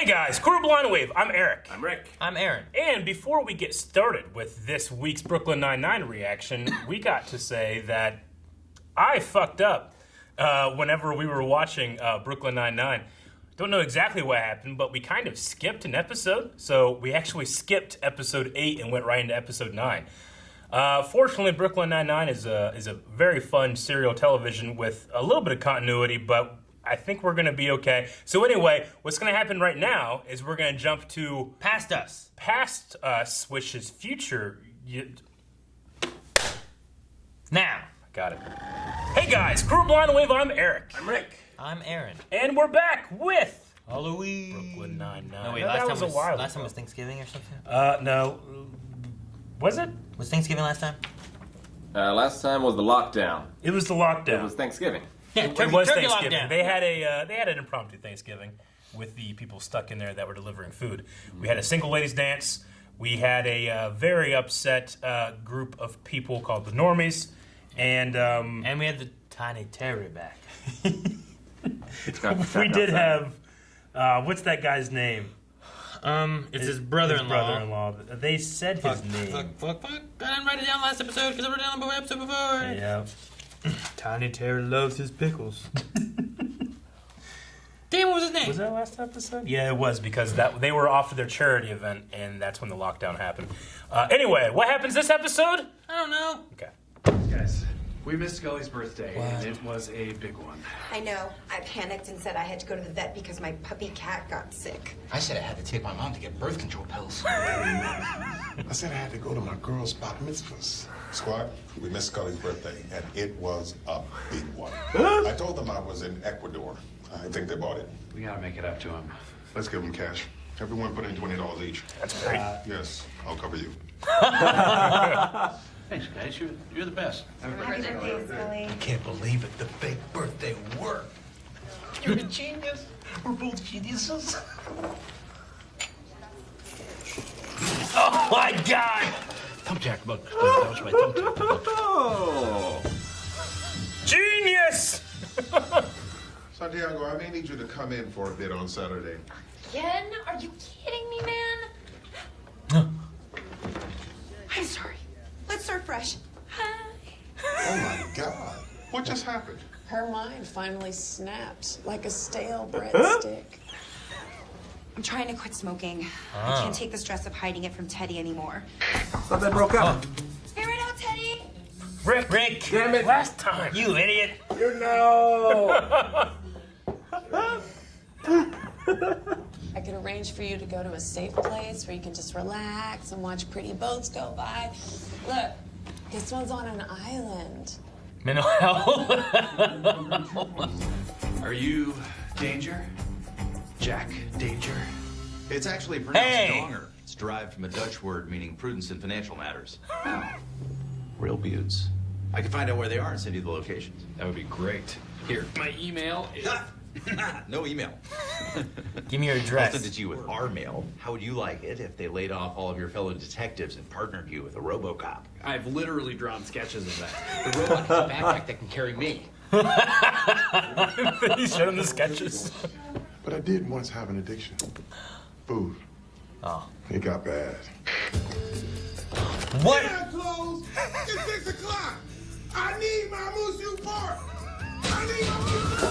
Hey guys, Crew Blind Wave, I'm Eric. I'm Rick. I'm Aaron. And before we get started with this week's Brooklyn Nine-Nine reaction, we got to say that I fucked up whenever we were watching Brooklyn Nine-Nine. Don't know exactly what happened, but we kind of skipped an episode. So we actually skipped episode 8 and went right into episode 9. Fortunately, Brooklyn Nine-Nine is a very fun serial television with a little bit of continuity, but I think we're going to be okay. So anyway, what's going to happen right now is we're going to jump to Past us. Past us, which is future. Now. Got it. Hey guys, Crew Blind Wave, I'm Eric. I'm Rick. I'm Aaron. And we're back with Halloween. Brooklyn Nine-Nine. No, wait, that was a while last time ago. was Thanksgiving or something? No. Was it? Was Thanksgiving last time? Last time was the lockdown. It was the lockdown. It was Thanksgiving. Yeah, It was turkey Thanksgiving. lockdown. They had an impromptu Thanksgiving with the people stuck in there that were delivering food. We had a single ladies dance. We had a very upset group of people called the Normies, and we had the Tiny Terry back. we did have what's that guy's name? It's his brother-in-law. His brother-in-law. They said his name. Fuck. I didn't write it down last episode because I wrote it down the episode before. Yeah. Tiny Terry loves his pickles. Damn, what was his name? Was that last episode? Yeah, it was, because they were off to their charity event, and that's when the lockdown happened. Anyway, what happens this episode? I don't know. Okay. Guys, we missed Scully's birthday, and it was a big one. I know. I panicked and said I had to go to the vet because my puppy cat got sick. I said I had to take my mom to get birth control pills. I said I had to go to my girl's bat mitzvahs. Squad, we missed Scully's birthday, and it was a big one. I told them I was in Ecuador. I think they bought it. We gotta make it up to him. Let's give them cash. Everyone put in $20 each. That's great. Yes, I'll cover you. Thanks, guys. You're the best. Happy birthday, Scully. I can't believe it. The fake birthday worked. You're a genius. We're both geniuses. Oh my God! Thumbtack bug. That was my thumbtack bug. Oh! Genius! Santiago, I may need you to come in for a bit on Saturday. Again? Are you kidding me, man? I'm sorry. Let's start fresh. Hi. Oh my God. What just happened? Her mind finally snapped like a stale breadstick. I'm trying to quit smoking. I can't take the stress of hiding it from Teddy anymore. Thought they broke up. Here it out, Teddy. Rick! Damn it. Last time! You idiot! You know. I could arrange for you to go to a safe place where you can just relax and watch pretty boats go by. Look, this one's on an island. Mental health. Are you Danger? Jack Danger? It's actually pronounced Hey! donger. It's derived from a Dutch word meaning prudence in financial matters. Real buttes. I can find out where they are and send you the locations. That would be great. Here, my email is... No email. Give me your I'll address. send it to you with our mail. How would you like it if they laid off all of your fellow detectives and partnered you with a RoboCop? I've literally drawn sketches of that. The robot has a backpack that can carry me. He showed him the sketches. But I did once have an addiction. Food. Oh. It got bad. What? Close. It's 6 o'clock. I need my Musu Park. I need my Musu.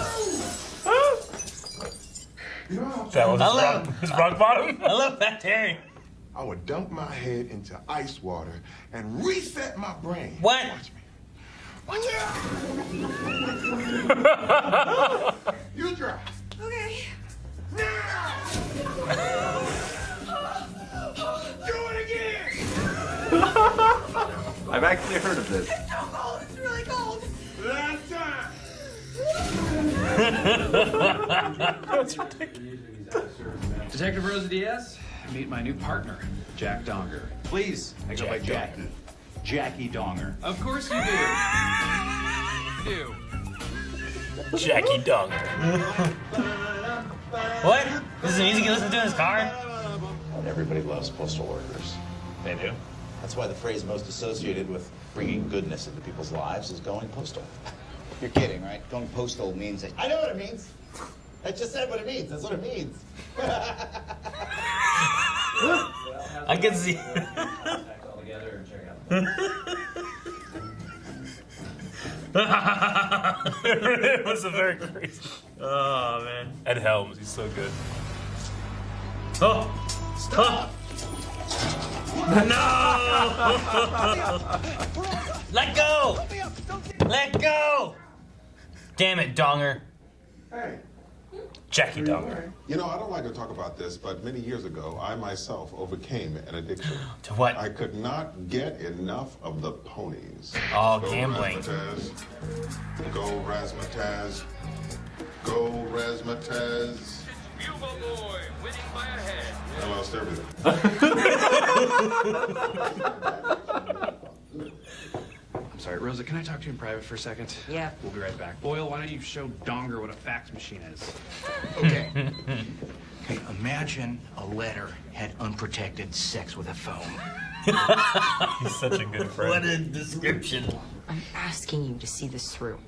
You know how That was I his rock bottom? I love that Terry. I would dunk my head into ice water and reset my brain. What? Watch me. You drive. Okay. Now. Do it again. I've actually heard of this. It's so cold. It's really cold. Last time. That's ridiculous. Detective Rosa Diaz, meet my new partner, Jack Donger. Please. I go by Jackie. Jackie Donger. Of course you do. Jackie Dung. What? This is the music you listen to in his car? Everybody loves postal workers. They do. That's why the phrase most associated with bringing goodness into people's lives is going postal. You're kidding, right? Going postal means that... I know what it means. I just said what it means. That's what it means. I can see. It was a very crazy. Oh man. Ed Helms, he's so good. Oh. Stop. No. Let go. Let go. Damn it, Donger. Hey. Jackie Donger. You know, I don't like to talk about this, but many years ago, I myself overcame an addiction. To what? I could not get enough of the ponies. Oh, Go gambling. Razzmatazz. Go Razzmatazz. Go Razzmatazz. Boy, winning by a head. I lost everything. I'm sorry, Rosa, can I talk to you in private for a second? Yeah. We'll be right back. Boyle, why don't you show Donger what a fax machine is? Okay. Okay, imagine a letter had unprotected sex with a phone. He's such a good friend. What a description. I'm asking you to see this through.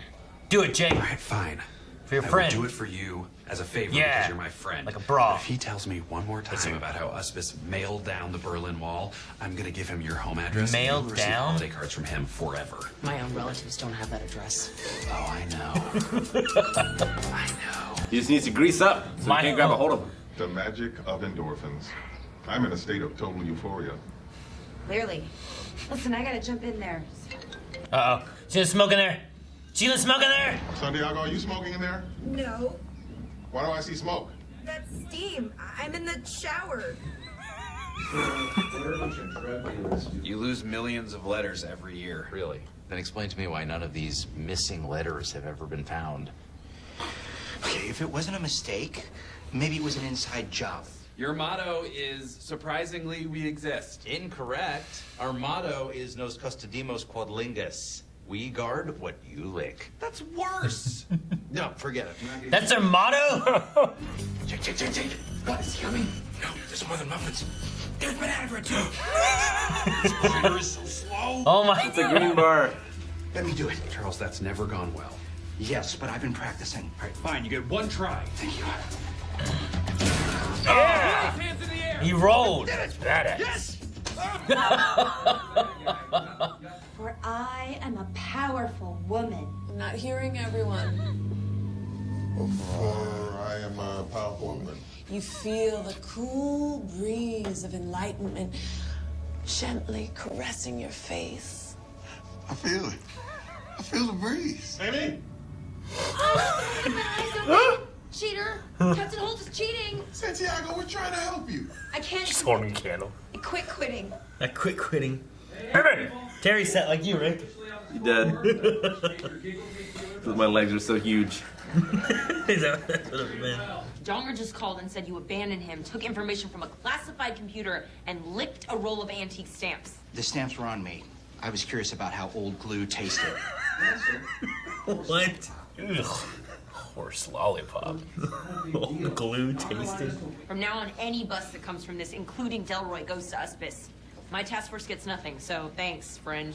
Do it, Jake. All right, fine. For your I friend. will do it for you as a favor Yeah, because you're my friend. like a bra. But if he tells me one more time about how USPIS mailed down the Berlin Wall, I'm gonna give him your home address. Mailed and you'll receive down? holiday cards from him forever. My own relatives don't have that address. Oh, I know. I know. He just needs to grease up so you can't grab a hold of him. The magic of endorphins. I'm in a state of total euphoria. Clearly. Listen, I gotta jump in there. Uh-oh. Sheila smoke in there. Sheila smoke in there. Santiago, are you smoking in there? No, Why do I see smoke? that's steam. I'm in the shower. You lose millions of letters every year. Really? Then explain to me why none of these missing letters have ever been found. Okay, if it wasn't a mistake, maybe it was an inside job. Your motto is surprisingly we exist. Incorrect. Our motto is Nos Custodimos Quodlingus. We guard what you lick. That's worse. No, forget it. That's their motto? Jake. What is he coming? No, there's more than muffins. There's banana bread too. This pointer is so slow. Oh my It's a green bar. Let me do it. Charles, that's never gone well. Yes, but I've been practicing. All right, fine. You get one try. Thank you. Yeah. Hands in the air. He rolled. Badass. Yes! For I am a powerful woman. I'm not hearing everyone. For I am a powerful woman. You feel the cool breeze of enlightenment gently caressing your face. I feel it. I feel the breeze. Amy? Cheater! Captain Holt is cheating! Santiago, we're trying to help you. I can't She's holding a candle. quit quitting. I quit quitting. Hey, Terry sat like you, Rick. You dead. My legs are so huge. Is that what it meant? Donger just called and said you abandoned him, took information from a classified computer, and licked a roll of antique stamps. The stamps were on me. I was curious about how old glue tasted. What? Ugh. Horse lollipop. Glue tasted. From now on, any bus that comes from this, including Delroy, goes to USPIS. My task force gets nothing, so thanks, friend.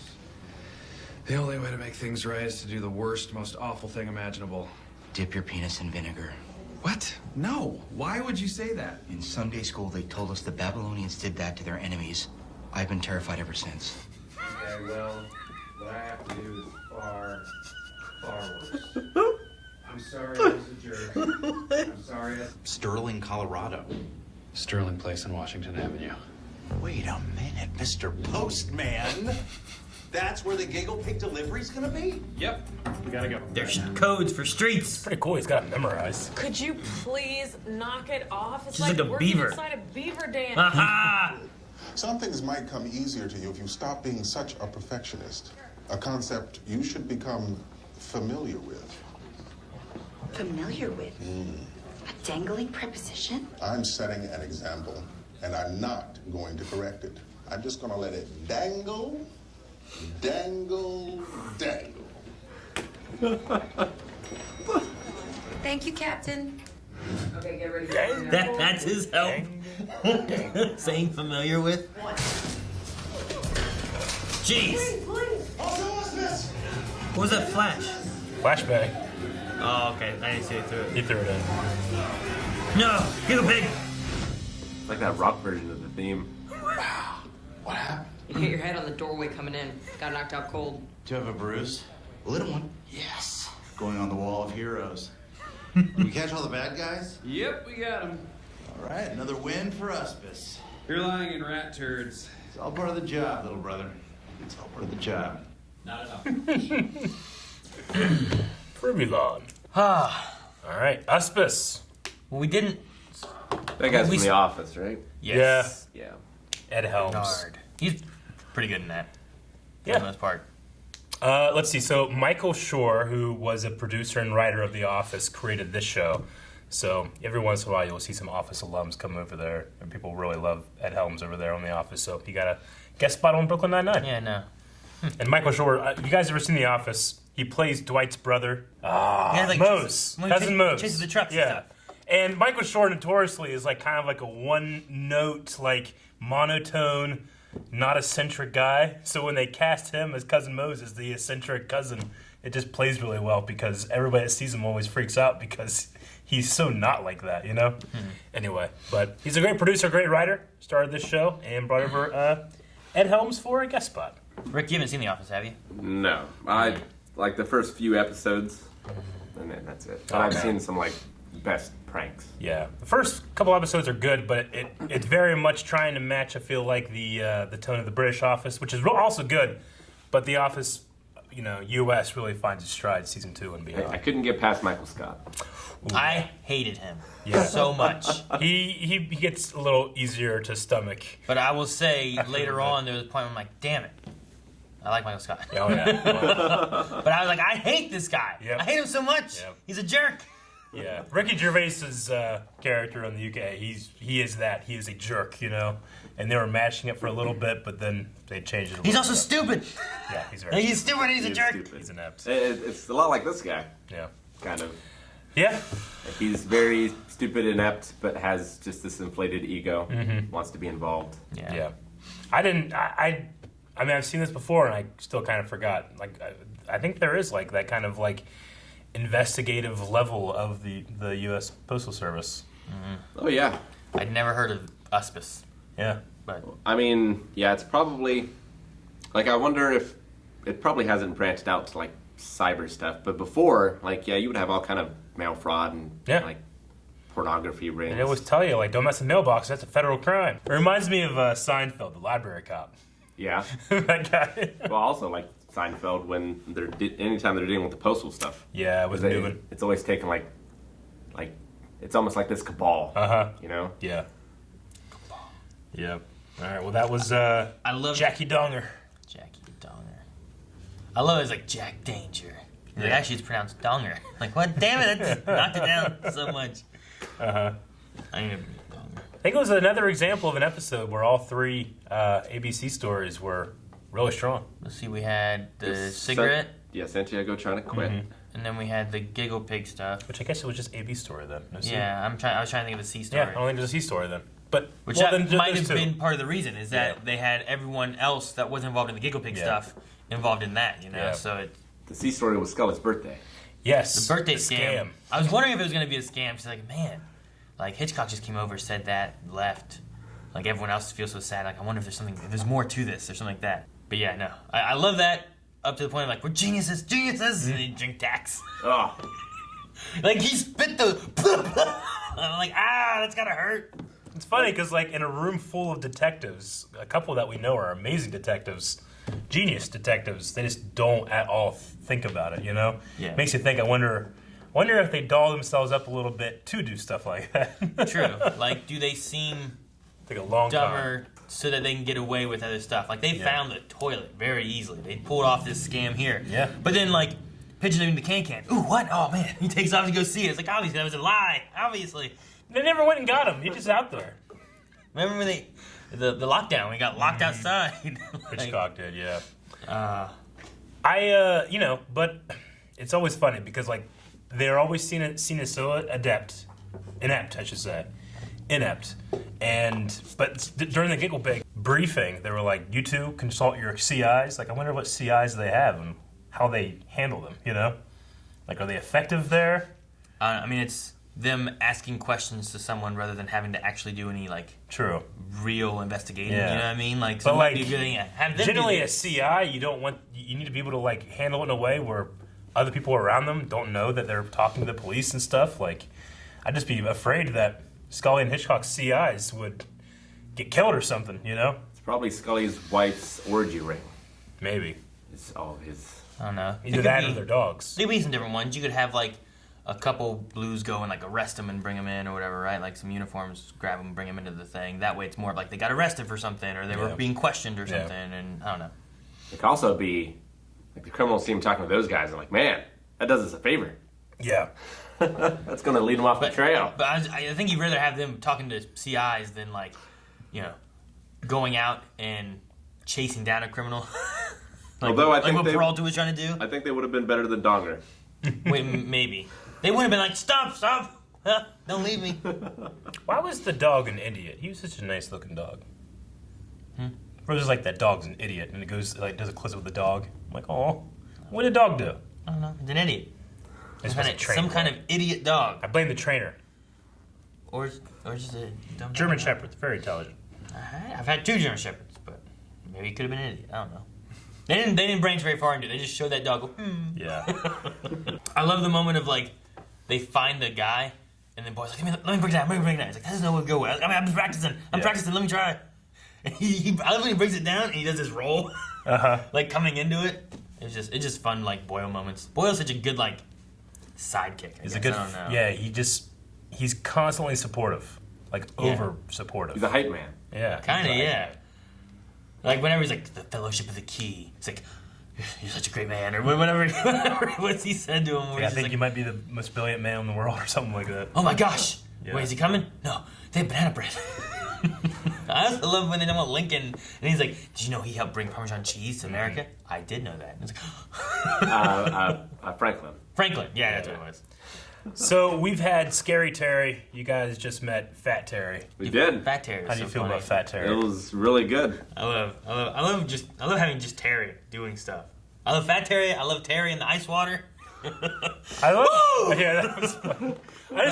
The only way to make things right is to do the worst, most awful thing imaginable. Dip your penis in vinegar. What? No. Why would you say that? In Sunday school, they told us the Babylonians did that to their enemies. I've been terrified ever since. Okay, well, what I have to do is far worse. I'm sorry I was a jerk. I'm sorry Sterling, Colorado. Sterling Place in Washington Avenue. Wait a minute, Mr. Postman. That's where the Giggle Pig delivery's gonna be? Yep. We gotta go. There's codes for streets. Pretty cool. He's got it memorized. Could you please knock it off? It's She's like a working beaver. inside a beaver dam. Aha! Some things might come easier to you if you stop being such a perfectionist. A concept you should become familiar with. Familiar with? A dangling preposition? I'm setting an example, and I'm not going to correct it. I'm just going to let it dangle, dangle, dangle. Thank you, Captain. Okay, get ready. That's his help. Saying familiar with. Jeez. What was that flash? Flashbang. Oh, okay. I didn't see it through He it. threw it in. No! Giggle pig! It's like that rock version of the theme. What happened? You hit your head on the doorway coming in. Got knocked out cold. Do you have a bruise? A little one? Yes. Going on the wall of heroes. Did we catch all the bad guys? Yep, we got him. All right, another win for USPIS. You're lying in rat turds. It's all part of the job, little brother. It's all part of the job. Not enough. Privylon. All right, USPIS. Well, we didn't. That guy's from The Office, right? Yes. Yeah. Ed Helms. Nard. He's pretty good in that. For Yeah. the most part. Let's see. So Michael Schur, who was a producer and writer of The Office, created this show. So every once in a while, you'll see some Office alums come over there, and people really love Ed Helms over there on The Office. So he got a guest spot on Brooklyn Nine-Nine. Yeah, no. And Michael Schur, you guys ever seen The Office? He plays Dwight's brother. Yeah, like Mose. Cousin Mose. Chases the trucks. Yeah. And Michael Schur notoriously is like kind of like a one-note, like monotone, not eccentric guy. So when they cast him as Cousin Moses, the eccentric cousin, it just plays really well because everybody that sees him always freaks out because he's so not like that, you know? Anyway, but he's a great producer, great writer, started this show, and brought over Ed Helms for a guest spot. Rick, you haven't seen The Office, have you? No. I like the first few episodes, and then that's it. But I've seen some, like, best pranks. Yeah, the first couple episodes are good, but it's very much trying to match, I feel like, the tone of the British Office, which is also good, but The Office, you know, US really finds its stride season 2 and beyond. I couldn't get past Michael Scott. Ooh. I hated him Yeah. so much. He gets a little easier to stomach. But I will say, later on, there was a point where I'm like, damn it. I like Michael Scott. Oh, yeah. But I was like, I hate this guy. Yep. I hate him so much. Yep. He's a jerk. Yeah, Ricky Gervais's character in the UK, he is that. He is a jerk, you know? And they were matching it for a little bit, but then they changed it a He's little also bit. stupid. Yeah, he's very He's stupid. He's a jerk. Stupid. He's inept. It's a lot like this guy. Yeah. Kind of. Yeah. He's very stupid, inept, but has just this inflated ego. Wants to be involved. Yeah. I mean, I've seen this before, and I still kind of forgot. Like, I think there is, like, that kind of, like, investigative level of the U.S. Postal Service. Oh, yeah. I'd never heard of USPIS. Yeah. But I mean, yeah, it's probably... Like, I wonder if... It probably hasn't branched out to, like, cyber stuff. But before, like, yeah, you would have all kind of mail fraud and, like, pornography rings. And they always tell you, like, don't mess with mailbox. That's a federal crime. It reminds me of Seinfeld, the library cop. Yeah. That guy. Well, also, like, Seinfeld, when they're... Anytime they're dealing with the postal stuff. Yeah, it was Newman. It's always taken, like... It's almost like this cabal. Uh-huh. You know? Yeah. Yep. All right, well, that was I love Jackie Donger. Jackie Donger. I love it. It's like Jack Danger. Like, actually, it's pronounced Donger. Like, what? Damn it. That's knocked it down so much. Uh-huh. I need to be Donger. I think it was another example of an episode where all three ABC stories were really strong. Let's see, we had the cigarette. Santiago trying to quit. And then we had the Giggle Pig stuff. Which I guess it was just AB story then. No C? Yeah, I was trying to think of the C story. Yeah, I don't think there's a C story then. But Which well, that then might there's have two. been part of the reason, is that they had everyone else that wasn't involved in the Giggle Pig stuff involved in that, you know? Yeah. So it... The C story was Scully's birthday. Yes. The birthday scam. I was wondering if it was going to be a scam. She's like, man, like Hitchcock just came over, said that, left. Like everyone else feels so sad. Like I wonder if there's something, if there's more to this or something like that. But yeah, no, I love that up to the point of like we're geniuses, and they drink Dax. Oh. Like he spit the. I'm like that's gotta hurt. It's funny because like in a room full of detectives, a couple that we know are amazing detectives, genius detectives. They just don't at all think about it. You know, makes you think. I wonder if they doll themselves up a little bit to do stuff like that. True. Like, do they seem take a long dumber time so that they can get away with other stuff? Like they found the toilet very easily. They pulled off this scam here. Yeah. But then like pigeoning the can. Ooh, what? Oh man, he takes off to go see it. It's like obviously that was a lie. Obviously. They never went and got him. He just out there. Remember when the lockdown? We got locked outside. Hitchcock did, yeah. But it's always funny because like they're always seen as so inept, I should say, but during the Giggle Pig briefing, they were like, "You two consult your CIs." Like, I wonder what CIs they have and how they handle them. You know, like, are they effective there? I mean, it's them asking questions to someone rather than having to actually do any like real investigating. Yeah. You know what I mean? Like, but like, have them generally a CI, you need to be able to like handle it in a way where other people around them don't know that they're talking to the police and stuff. Like, I'd just be afraid that Scully and Hitchcock's CIs would get killed or something. You know? It's probably Scully's wife's orgy ring. Maybe. It's all his. I don't know. Either that or their dogs. There could be some different ones. You could have like a couple blues go and like arrest them and bring them in or whatever, right? Like some uniforms, grab them, bring them into the thing. That way, it's more like they got arrested for something or they were being questioned or something. And I don't know. It could also be like the criminals see him talking to those guys and like, man, that does us a favor. Yeah. That's going to lead them off the trail. But I think you'd rather have them talking to CIs than like, you know, going out and chasing down a criminal. Although I think what Peralta was trying to do. I think they would have been better than Donger. Wait, maybe. They would have been like, stop, don't leave me. Why was the dog an idiot? He was such a nice looking dog. Or just like that dog's an idiot and it goes like does a close up with the dog. I'm like, oh, what did the dog do? I don't know. It's an idiot. Some kind of idiot dog. I blame the trainer. Or just a dumb German Shepherd, very intelligent. I've had 2 German Shepherds, but maybe he could have been an idiot. I don't know. They didn't branch very far into it. They just showed that dog go, Yeah. I love the moment of like, they find the guy, and then boy's like, let me break it down, He's like, that doesn't know what to go with. I mean, I'm practicing, let me try. And I love when he breaks it down, and he does this roll, like coming into it. It's just fun, like Boyle moments. Boyle's such a good like sidekick. He's a good, he's constantly supportive, like over supportive. He's a hype man. Yeah. Kind of, yeah. Like whenever he's like, the fellowship of the key. It's like, you're such a great man, or whatever what he said to him. I think like, you might be the most brilliant man in the world, or something like that. Oh my gosh! Yeah. Wait, is he coming? No, they have banana bread. I also love when they talk about Lincoln, and he's like, "Did you know he helped bring Parmesan cheese to America?" I did know that. And it's like, Franklin. Franklin, yeah, that's what it was. So we've had Scary Terry. You guys just met Fat Terry. We did. Fat Terry. How do you feel about Fat Terry? It was really good. I love having just Terry doing stuff. I love Fat Terry. I love Terry in the ice water. I love. Yeah, that was fun. I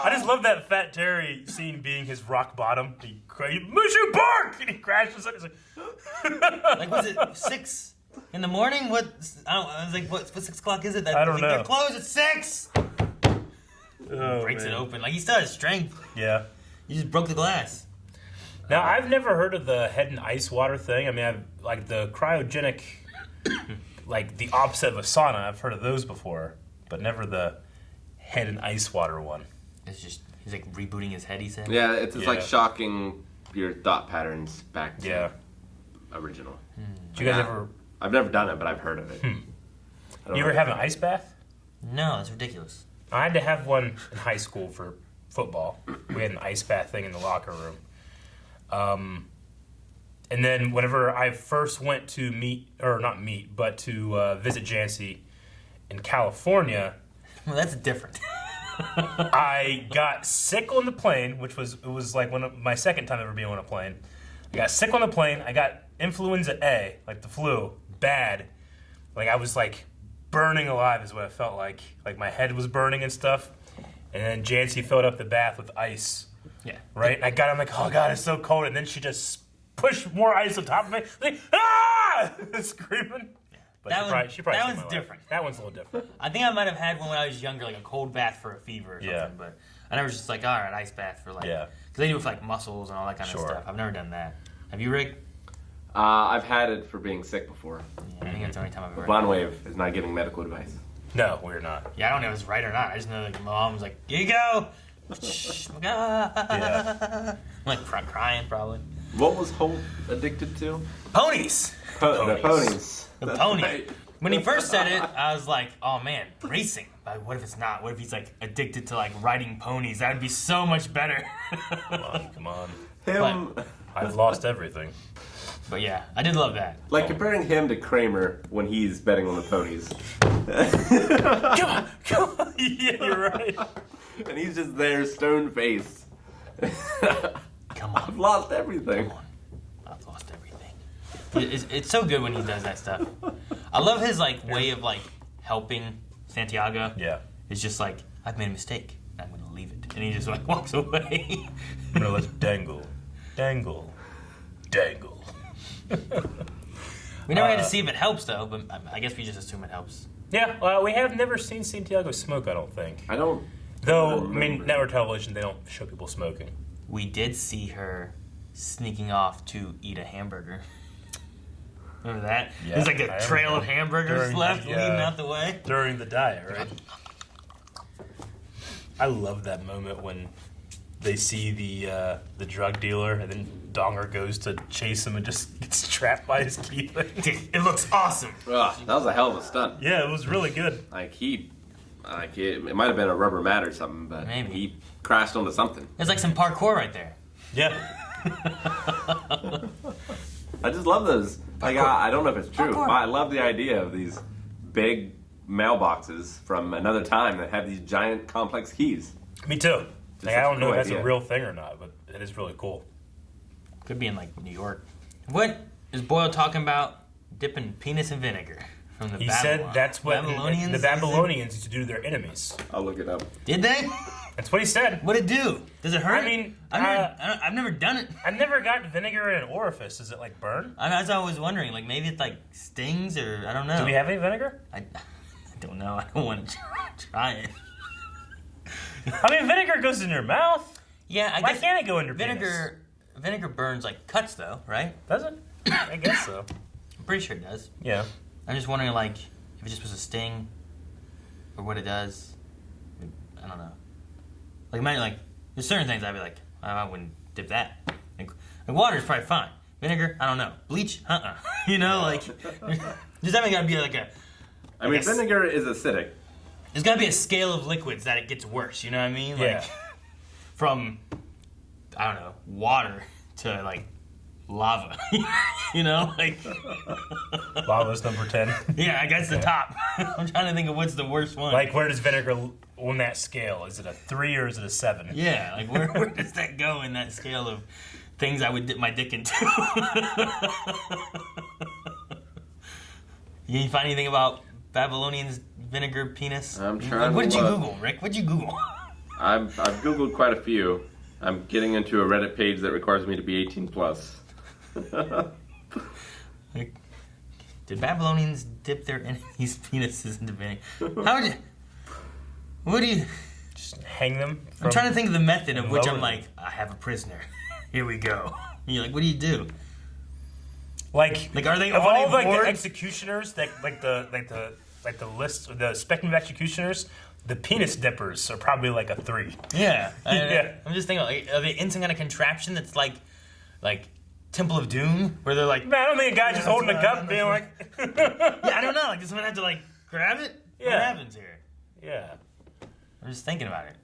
just love that Fat Terry scene being his rock bottom. He Mushu Bark, and he crashes. He's like, was it 6 in the morning? I was like, what 6 o'clock is it? I don't know. They're closed at 6. Breaks it open. Like, he still has strength. Yeah. He just broke the glass. Now, I've never heard of the head in ice water thing. I mean, I've like the cryogenic, like the opposite of a sauna. I've heard of those before, but never the head in ice water one. It's just, he's like rebooting his head, he said? Yeah, it's like shocking your thought patterns back to original. Do you guys ever... I've never done it, but I've heard of it. You ever have an ice bath? No, it's ridiculous. I had to have one in high school for football. We had an ice bath thing in the locker room. And then whenever I first went to visit Jancy in California... Well, that's different. I got sick on the plane, it was like my second time ever being on a plane. I got sick on the plane. I got influenza A, like the flu, bad. Like I was like burning alive is what it felt like. Like my head was burning and stuff. And then Jancy filled up the bath with ice. Yeah. Right? And I got, I'm like, oh God, it's so cold. And then she just pushed more ice on top of me. Like, ah! Screaming. But she probably that one's different. That one's a little different. I think I might have had one when I was younger, like a cold bath for a fever or something. But I never just like, all right, ice bath for like, because they do it for like muscles and all that kind of stuff. I've never done that. Have you, Rick? I've had it for being sick before. Yeah, I think that's the only time I've ever. Blondwave is not giving medical advice. No, we're not. Yeah, I don't know if it's right or not. I just know like my mom was like, "Here you go." I'm like crying probably. What was Holt addicted to? Ponies. The ponies. The pony. When he first said it, I was like, "Oh man, racing." But what if it's not? What if he's like addicted to like riding ponies? That'd be so much better. Come on. But I've lost everything. But yeah, I did love that. Like comparing him to Kramer when he's betting on the ponies. Come on. Yeah, you're right. And he's just there, stone faced. Come on. I've lost everything. Come on. I've lost everything. It's so good when he does that stuff. I love his like way of like helping Santiago. Yeah. It's just like, I've made a mistake. I'm going to leave it. And he just like walks away. I'm going to let it dangle. Dangle. Dangle. We never had to see if it helps, though, but I guess we just assume it helps. Yeah, we have never seen Santiago smoke, I don't think. I don't. Though, I mean, network television, they don't show people smoking. We did see her sneaking off to eat a hamburger. Remember that? Yeah, There's like a trail of hamburgers left leading out the way. During the diet, right? I love that moment when they see the drug dealer and then Donger goes to chase him and just gets trapped by his key thing. It looks awesome. Ugh, that was a hell of a stunt. Yeah, it was really good. It might have been a rubber mat or something, but maybe he crashed onto something. There's like some parkour right there. Yeah. I just love those. Like, I don't know if it's true, but I love the idea of these big mailboxes from another time that have these giant complex keys. Me too. Like, I don't know if that's idea. a real thing or not, but it is really cool. Could be in like New York. What is Boyle talking about? Dipping penis in vinegar from the He said that's what the Babylonians used to do to their enemies. I'll look it up. Did they? That's what he said. What'd it do? Does it hurt? I mean, I've never done it. I've never got vinegar in an orifice. Does it like burn? That's what I was wondering. Like maybe it like stings or I don't know. Do we have any vinegar? I don't know. I don't want to try it. I mean, vinegar goes in your mouth. Yeah, Why can't it go in your vinegar? penis? Vinegar burns like cuts, though, right? Does it? I guess so. I'm pretty sure it does. Yeah. I'm just wondering, like, if it just was a sting, or what it does. I don't know. Like, imagine, like, there's certain things I'd be like, I wouldn't dip that. Like water's probably fine. Vinegar, I don't know. Bleach, You know, like, there's definitely gotta be like a. I mean, vinegar is acidic. There's gotta be a scale of liquids that it gets worse. You know what I mean? Like, Yeah. From, I don't know, water to like lava. You know, like lava's number 10. Yeah, I guess the top. I'm trying to think of what's the worst one. Like, where does vinegar on that scale? Is it a 3 or is it a 7? Yeah, like where does that go in that scale of things I would dip my dick into? You didn't find anything about Babylonians vinegar penis? I'm trying. What did you Google, Rick? What'd you Google? I've Googled quite a few. I'm getting into a Reddit page that requires me to be 18 plus. Like, did Babylonians dip their enemies' penises into vinegar? How would you? What do you? Just hang them. I'm trying to think of the method of which I'm like, I have a prisoner. Here we go. And you're like, what do you do? Like are they of on all a like board? the executioners that like the list, the spectrum of executioners, the penis dippers are probably like a 3. Yeah. Yeah. I'm just thinking, like, are they in some kind of contraption that's like Temple of Doom, where they're like, Man, I don't think a guy just holding a cup and being like, yeah, I don't know. Like, does someone have to like grab it? Yeah. What happens here? yeah. I'm just thinking about it.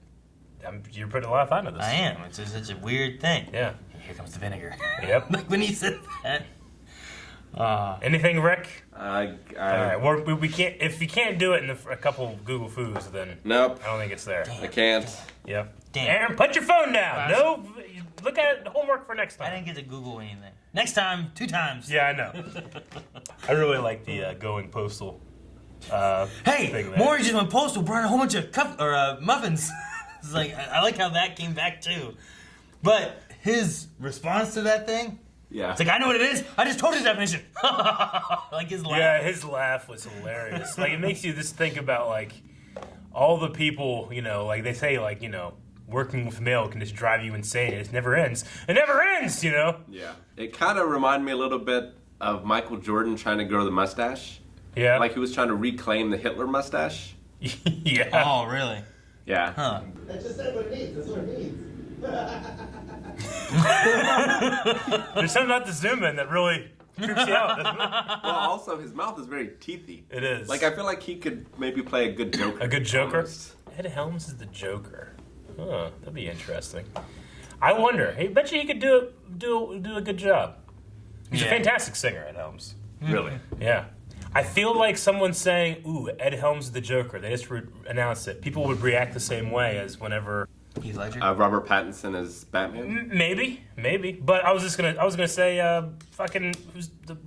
You're putting a lot of thought into this. I am. It's just such a weird thing. Yeah. Here comes the vinegar. Yep. Like when he said that. Anything, Rick? All right. We can't. If you can't do it in a couple Google foods, then Nope. I don't think it's there. I can't. Yep. Damn. Aaron, put your phone down. No, look at it. Homework for next I time. didn't get to Google anything. Next time, 2 times. Yeah, I know. I really like the going postal. Hey, thing there. Maury just went postal, brought a whole bunch of muffins. It's like I like how that came back too. But his response to that thing, Yeah. it's like, I know what it is. I just told you the definition. Like his laugh. Yeah, his laugh was hilarious. Like, it makes you just think about, like, all the people, you know, like, they say, like, you know, working with mail can just drive you insane. It never ends. It never ends, you know? Yeah. It kind of reminded me a little bit of Michael Jordan trying to grow the mustache. Yeah. Like he was trying to reclaim the Hitler mustache. Yeah. Oh, really? Yeah. Huh. I just said what it needs. That's what it needs. There's something about the zoom in that really creeps you out, doesn't it? Well, also his mouth is very teethy. It is. Like I feel like he could maybe play a good Joker. A good Joker? Almost. Ed Helms is the Joker. Huh, that'd be interesting. I wonder. I bet you he could do a good job. He's a fantastic singer, Ed Helms. Really? Yeah. I feel like someone saying, ooh, Ed Helms is the Joker. They just announced it. People would react the same way as whenever... Heath Ledger? Robert Pattinson as Batman? Maybe. But I was gonna say,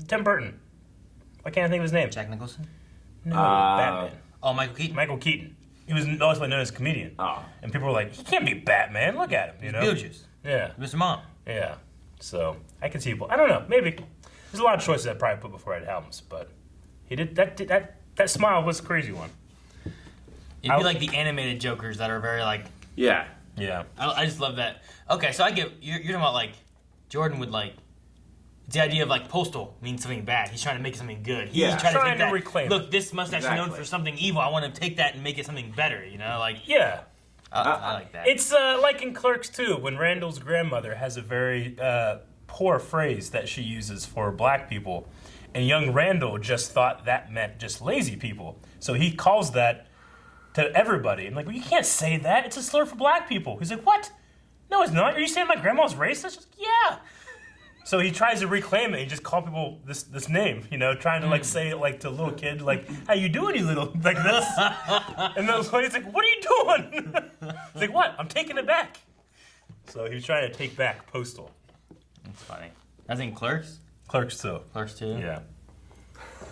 Tim Burton. Why can't I think of his name? Jack Nicholson? No, Batman. Oh, Michael Keaton? Michael Keaton. he was also known as a comedian. Oh. And people were like, he can't be Batman. Look at him. You know, Beetlejuice. Yeah. Mr. Mom. Yeah. So I can see people. I don't know. Maybe there's a lot of choices I probably put before Ed Helms, but he did that smile was a crazy one. It'd be like the animated Jokers that are very like. Yeah. Yeah. I just love that. Okay, so I get you're talking about like Jordan would like. It's the idea of like Postal means something bad. He's trying to make it something good. He's trying to reclaim. Look, this mustache is known for something evil. I want to take that and make it something better. You know, like yeah. I like that. It's like in Clerks too, when Randall's grandmother has a very poor phrase that she uses for black people, and young Randall just thought that meant just lazy people. So he calls that to everybody. I'm like, well, you can't say that. It's a slur for black people. He's like, what? No, it's not. Are you saying my grandma's racist? Just, yeah. So he tries to reclaim it. He just called people this name, you know, trying to like say it like to a little kid, like, how you doing, you little, like this. And the lady's like, what are you doing? He's like, what? I'm taking it back. So he was trying to take back Postal. That's funny. I think Clerks. Clerks 2. Clerks 2? Yeah.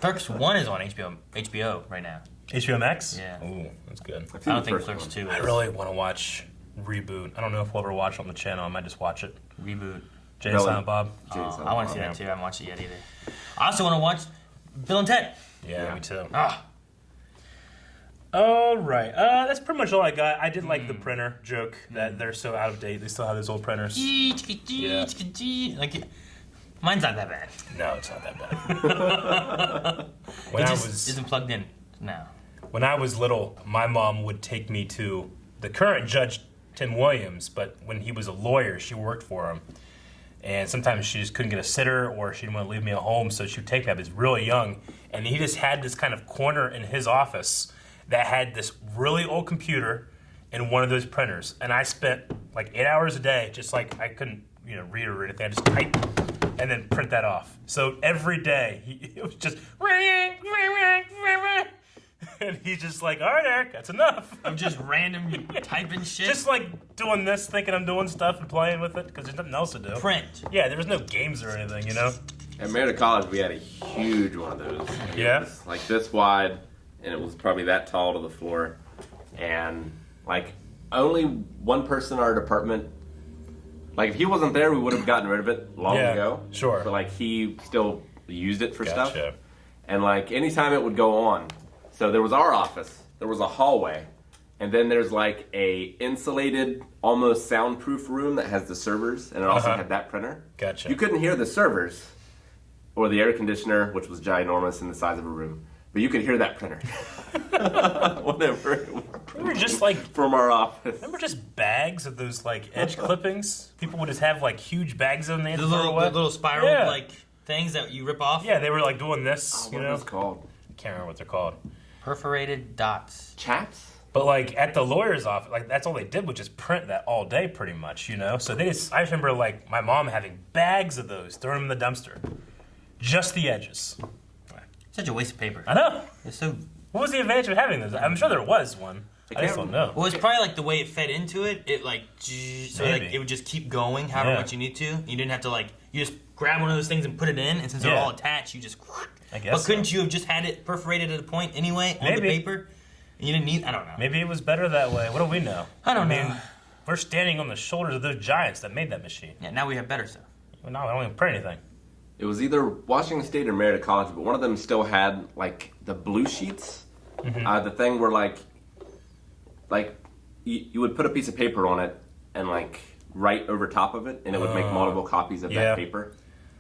Clerks 1 is on HBO right now. HBO Max? Yeah. Ooh, that's good. I don't think Clerks 2 is. I really want to watch Reboot. I don't know if we'll ever watch it on the channel. I might just watch it. Reboot. Jay and Silent Bob. I want to see that too. I haven't watched it yet either. I also want to watch Bill and Ted. Yeah, me too. Ah. All right. That's pretty much all I got. I did like the printer joke that they're so out of date. They still have those old printers. Yeah. Like, mine's not that bad. No, it's not that bad. When it I just was isn't plugged in now. When I was little, my mom would take me to the current Judge Tim Williams, but when he was a lawyer, she worked for him. And sometimes she just couldn't get a sitter or she didn't want to leave me at home, so she would take me. I was really young. And he just had this kind of corner in his office that had this really old computer and one of those printers. And I spent like 8 hours a day, just like I couldn't, read or anything. I just type and then print that off. So every day, it was just ring, ring, ring, ring, ring. And he's just like, all right, Eric, that's enough. I'm just random typing shit. Just like doing this, thinking I'm doing stuff and playing with it because there's nothing else to do. Print. Yeah, there was no games or anything, At Marietta College, we had a huge one of those. Yeah? It was like this wide, and it was probably that tall to the floor. And, like, only one person in our department, like, if he wasn't there, we would have gotten rid of it long ago. Sure. But, like, he still used it for stuff. Gotcha. And, like, anytime it would go on, so there was our office, there was a hallway, and then there's like a insulated, almost soundproof room that has the servers, and it also had that printer. Gotcha. You couldn't hear the servers or the air conditioner, which was ginormous in the size of a room, but you could hear that printer. Whenever we were just like from our office. Remember just bags of those like edge clippings? People would just have like huge bags of them. The little spiral like things that you rip off. Yeah, they were like doing this. What was it called? I can't remember what they're called. Perforated dots. Chaps? But like at the lawyer's office, like that's all they did was just print that all day, pretty much, So they just, I remember like my mom having bags of those, throwing them in the dumpster, just the edges. Such a waste of paper. I know. It's so. What was the advantage of having those? I'm sure there was one. I just don't know. Well, it's probably like the way it fed into it. It like so like it would just keep going however much you need to. You didn't have to like you just grab one of those things and put it in, and since they're all attached, you just. I guess. But couldn't you have just had it perforated at a point anyway on the paper? And you didn't need. I don't know. Maybe it was better that way. What do we know? I don't know. We're standing on the shoulders of those giants that made that machine. Yeah. Now we have better stuff. Well, no, I don't even print anything. It was either Washington State or Marietta College, but one of them still had like the blue sheets. The thing where like you would put a piece of paper on it and like write over top of it, and it would make multiple copies of that paper.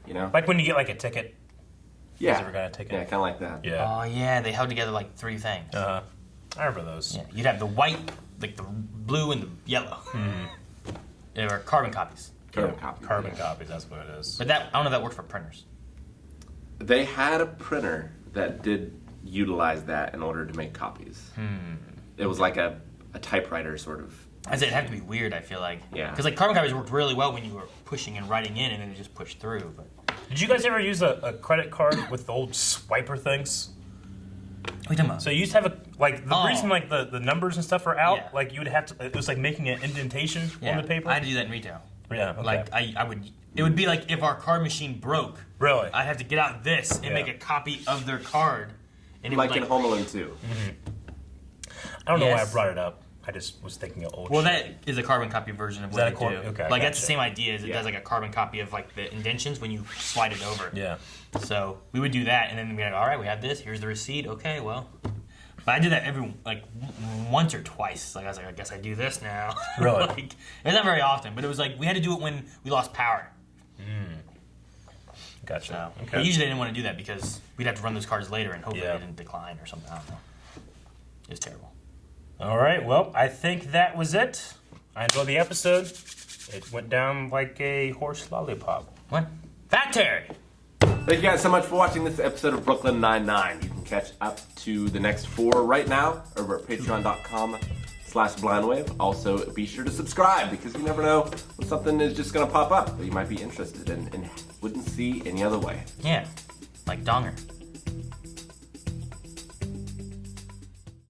Like when you get like a ticket. Yeah. Ever got a ticket? Yeah, kind of like that. Yeah. Oh yeah, they held together like three things. I remember those. Yeah, you'd have the white, like the blue and the yellow. They were carbon copies. Carbon copies. That's what it is. But I don't know if that worked for printers. They had a printer that did utilize that in order to make copies. It was like a typewriter sort of. It'd have to be weird, I feel like. Yeah. Because like carbon copies worked really well when you were pushing and writing in, and then it just pushed through. But did you guys ever use a credit card with the old swiper things? What are you talking about? So you used to have the reason like the numbers and stuff are out, like you would have to. It was like making an indentation on the paper. I had to do that in retail. Yeah. Okay. Like I would. It would be like if our card machine broke. Really? I'd have to get out this and make a copy of their card. And it like would, in Home Alone 2. I don't know why I Yes. brought it up. I just was thinking of old Well, shit. that is a carbon copy version of Is what that a they cor- do. okay, Like that's the gotcha. same idea. Is it does like a carbon copy of like the indentions when you slide it over. Yeah. So we would do that, and then we'd like, all right, we have this. Here's the receipt. Okay, well. But I did that once or twice. Like I was like, I guess I do this now. Really? Like, it's not very often, but it was like we had to do it when we lost power. Gotcha. So, but usually they didn't want to do that because we'd have to run those cards later and hopefully Yeah. they didn't decline or something. I don't know. It's terrible. All right, well, I think that was it. I enjoyed the episode. It went down like a horse lollipop. What? Fat Terry! Thank you guys so much for watching this episode of Brooklyn Nine-Nine. You can catch up to the next 4 right now over at patreon.com/blindwave. Also, be sure to subscribe because you never know when something is just going to pop up that you might be interested in and wouldn't see any other way. Yeah, like Donger.